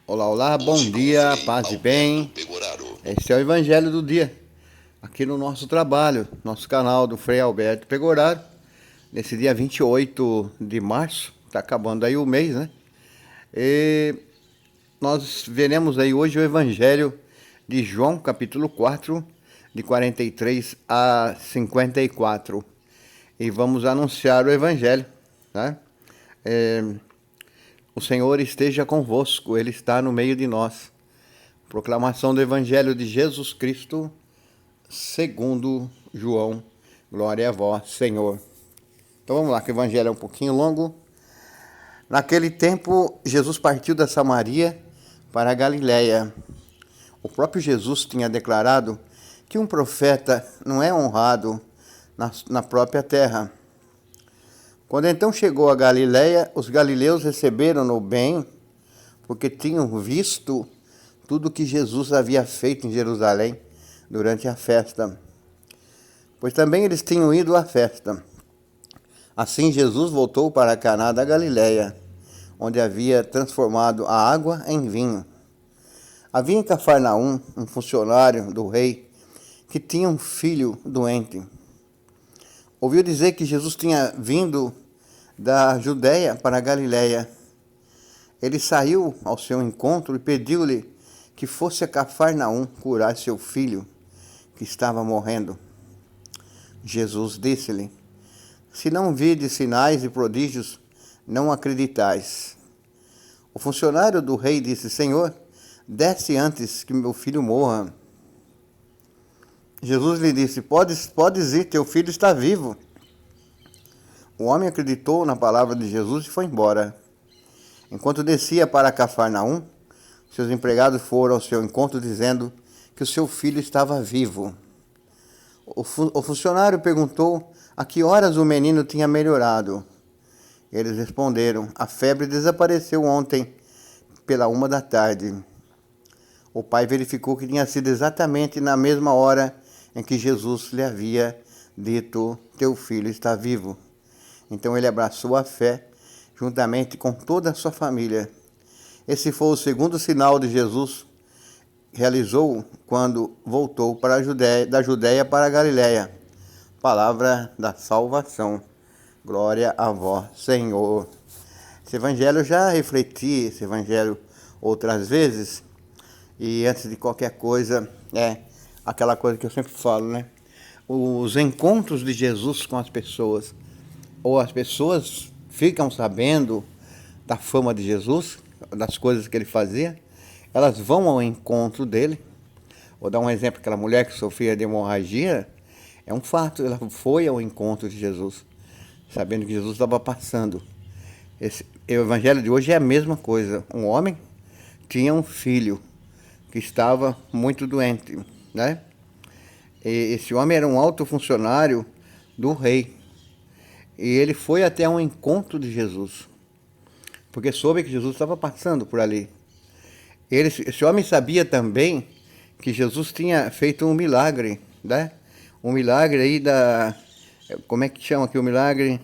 Olá, olá, bom dia, paz e bem. Este é o Evangelho do Dia, aqui no nosso trabalho, nosso canal do Frei Alberto Pegoraro, nesse dia 28 de março, está acabando aí o mês, né? E nós veremos aí hoje o Evangelho de João, capítulo 4, de 43 a 54. E vamos anunciar o Evangelho, né? O Senhor esteja convosco, Ele está no meio de nós. Proclamação do Evangelho de Jesus Cristo, segundo João. Glória a vós, Senhor. Então vamos lá, que o Evangelho é um pouquinho longo. Naquele tempo, Jesus partiu da Samaria para a Galiléia. O próprio Jesus tinha declarado que um profeta não é honrado na própria terra. Quando então chegou a Galiléia, os galileus receberam-no bem, porque tinham visto tudo o que Jesus havia feito em Jerusalém durante a festa, pois também eles tinham ido à festa. Assim Jesus voltou para Caná da Galiléia, onde havia transformado a água em vinho. Havia em Cafarnaum um funcionário do rei que tinha um filho doente. Ouviu dizer que Jesus tinha vindo da Judéia para a Galiléia. Ele saiu ao seu encontro e pediu-lhe que fosse a Cafarnaum curar seu filho, que estava morrendo. Jesus disse-lhe: se não vides sinais e prodígios, não acreditais. O funcionário do rei disse: Senhor, desce antes que meu filho morra. Jesus lhe disse: Podes ir, teu filho está vivo. O homem acreditou na palavra de Jesus e foi embora. Enquanto descia para Cafarnaum, seus empregados foram ao seu encontro dizendo que o seu filho estava vivo. O funcionário perguntou a que horas o menino tinha melhorado. Eles responderam: a febre desapareceu ontem pela 1 da tarde. O pai verificou que tinha sido exatamente na mesma hora em que Jesus lhe havia dito: teu filho está vivo. Então ele abraçou a fé, juntamente com toda a sua família. Esse foi o segundo sinal de Jesus realizou quando voltou para a Judéia, da Judéia para a Galiléia. Palavra da salvação. Glória a vós, Senhor. Esse evangelho eu já refleti, esse evangelho outras vezes, e antes de qualquer coisa, é aquela coisa que eu sempre falo, né? Os encontros de Jesus com as pessoas, ou as pessoas ficam sabendo da fama de Jesus, das coisas que ele fazia, elas vão ao encontro dele. Vou dar um exemplo: aquela mulher que sofria de hemorragia, é um fato, ela foi ao encontro de Jesus, sabendo que Jesus estava passando. O evangelho de hoje é a mesma coisa. Um homem tinha um filho que estava muito doente, né? E esse homem era um alto funcionário do rei. E ele foi até um encontro de Jesus, porque soube que Jesus estava passando por ali. Esse homem sabia também que Jesus tinha feito um milagre, né? Um milagre aí como é que chama aqui o milagre?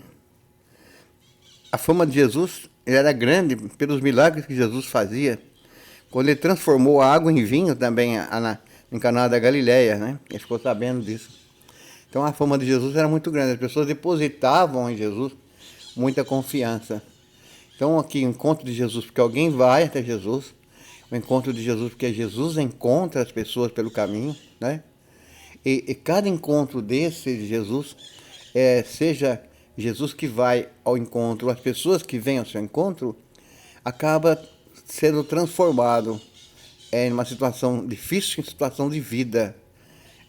A fama de Jesus era grande pelos milagres que Jesus fazia. Quando ele transformou a água em vinho também em Caná da Galiléia, né? Ele ficou sabendo disso. Então a fama de Jesus era muito grande, as pessoas depositavam em Jesus muita confiança. Então aqui, o encontro de Jesus, porque alguém vai até Jesus, o encontro de Jesus, porque Jesus encontra as pessoas pelo caminho, né? E cada encontro desse de Jesus, seja Jesus que vai ao encontro, as pessoas que vêm ao seu encontro, acaba sendo transformado em uma situação difícil, em situação de vida.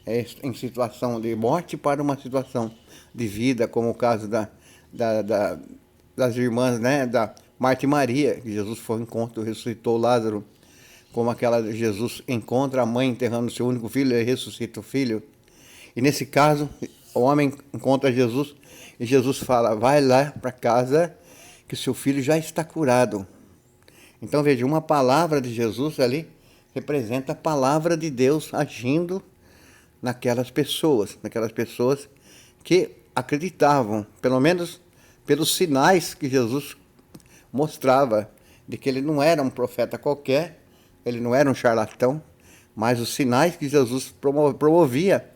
Em situação de morte para uma situação de vida, como o caso das irmãs, né, da Marta e Maria, que Jesus foi ao encontro, ressuscitou Lázaro, como aquela Jesus encontra a mãe enterrando o seu único filho e ressuscita o filho. E nesse caso, o homem encontra Jesus e Jesus fala: vai lá para casa que seu filho já está curado. Então veja, uma palavra de Jesus ali representa a palavra de Deus agindo naquelas pessoas que acreditavam, pelo menos pelos sinais que Jesus mostrava, de que ele não era um profeta qualquer, ele não era um charlatão, mas os sinais que Jesus promovia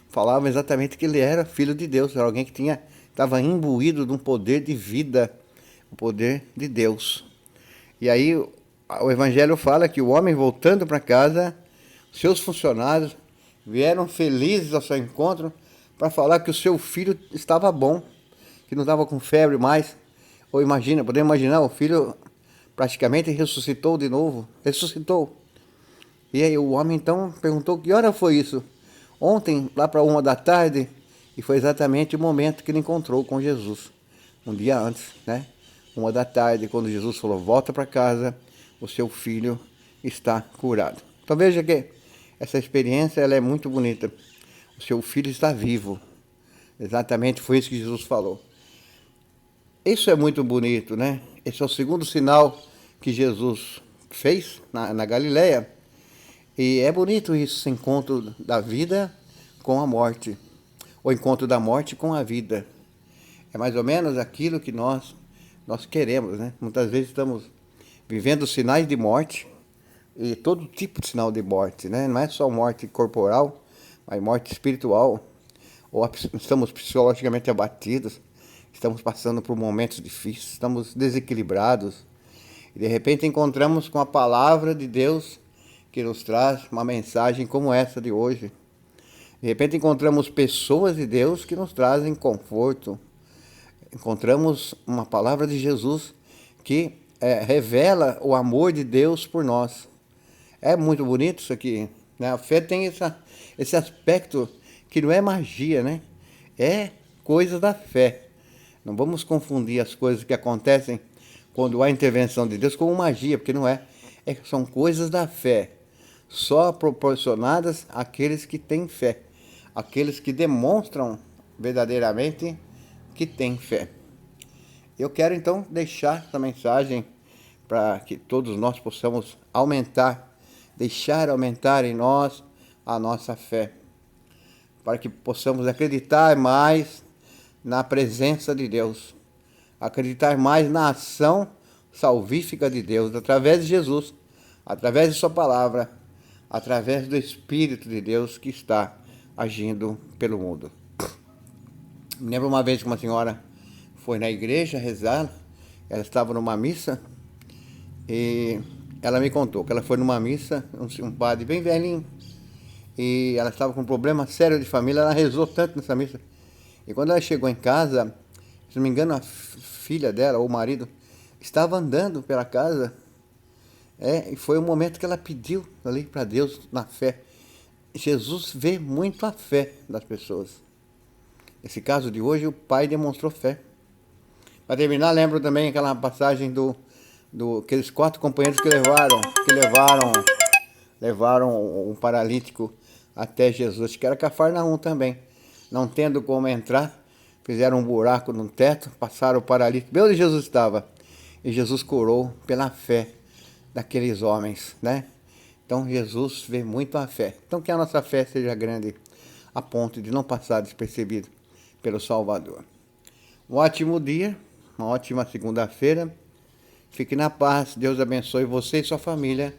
falavam exatamente que ele era filho de Deus, era alguém que estava imbuído de um poder de vida, o poder de Deus. E aí o Evangelho fala que o homem voltando para casa, seus funcionários vieram felizes ao seu encontro para falar que o seu filho estava bom, que não estava com febre mais. Ou podemos imaginar, o filho praticamente ressuscitou de novo, ressuscitou. E aí o homem então perguntou que hora foi isso? Ontem, lá para 1 da tarde, e foi exatamente o momento que ele encontrou com Jesus, um dia antes, né? 1 da tarde, quando Jesus falou, volta para casa, o seu filho está curado. Então veja que essa experiência ela é muito bonita. O seu filho está vivo. Exatamente foi isso que Jesus falou. Isso é muito bonito, né? Esse é o segundo sinal que Jesus fez na Galileia. E é bonito isso, esse encontro da vida com a morte. O encontro da morte com a vida. É mais ou menos aquilo que nós queremos, né? Muitas vezes estamos vivendo sinais de morte, e todo tipo de sinal de morte, né? Não é só morte corporal, mas morte espiritual. Ou estamos psicologicamente abatidos, estamos passando por momentos difíceis, estamos desequilibrados. E de repente encontramos com a palavra de Deus que nos traz uma mensagem como essa de hoje. De repente encontramos pessoas de Deus que nos trazem conforto. Encontramos uma palavra de Jesus que revela o amor de Deus por nós. É muito bonito isso aqui, né? A fé tem esse aspecto que não é magia, né? É coisa da fé. Não vamos confundir as coisas que acontecem quando há intervenção de Deus com magia, porque não é. São coisas da fé, só proporcionadas àqueles que têm fé, aqueles que demonstram verdadeiramente que têm fé. Eu quero então deixar essa mensagem para que todos nós possamos deixar aumentar em nós a nossa fé, para que possamos acreditar mais na presença de Deus, acreditar mais na ação salvífica de Deus, através de Jesus, através de sua palavra, através do Espírito de Deus que está agindo pelo mundo. Me lembro uma vez que uma senhora foi na igreja rezar, ela estava numa missa, e ela me contou que ela foi numa missa, um padre bem velhinho, e ela estava com um problema sério de família, ela rezou tanto nessa missa. E quando ela chegou em casa, se não me engano, a filha dela, ou o marido, estava andando pela casa, e foi o momento que ela pediu ali para Deus na fé. Jesus vê muito a fé das pessoas. Nesse caso de hoje, o pai demonstrou fé. Para terminar, lembro também aquela passagem aqueles 4 companheiros que levaram um paralítico até Jesus, que era Cafarnaum também. Não tendo como entrar, fizeram um buraco no teto, passaram o paralítico bem onde Jesus estava. E Jesus curou pela fé daqueles homens, né? Então Jesus vê muito a fé. Então que a nossa fé seja grande a ponto de não passar despercebido pelo Salvador. Um ótimo dia, uma ótima segunda-feira. Fique na paz, Deus abençoe você e sua família.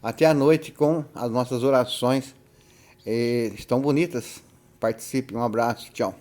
Até a noite com as nossas orações. Estão bonitas. Participe, um abraço, tchau.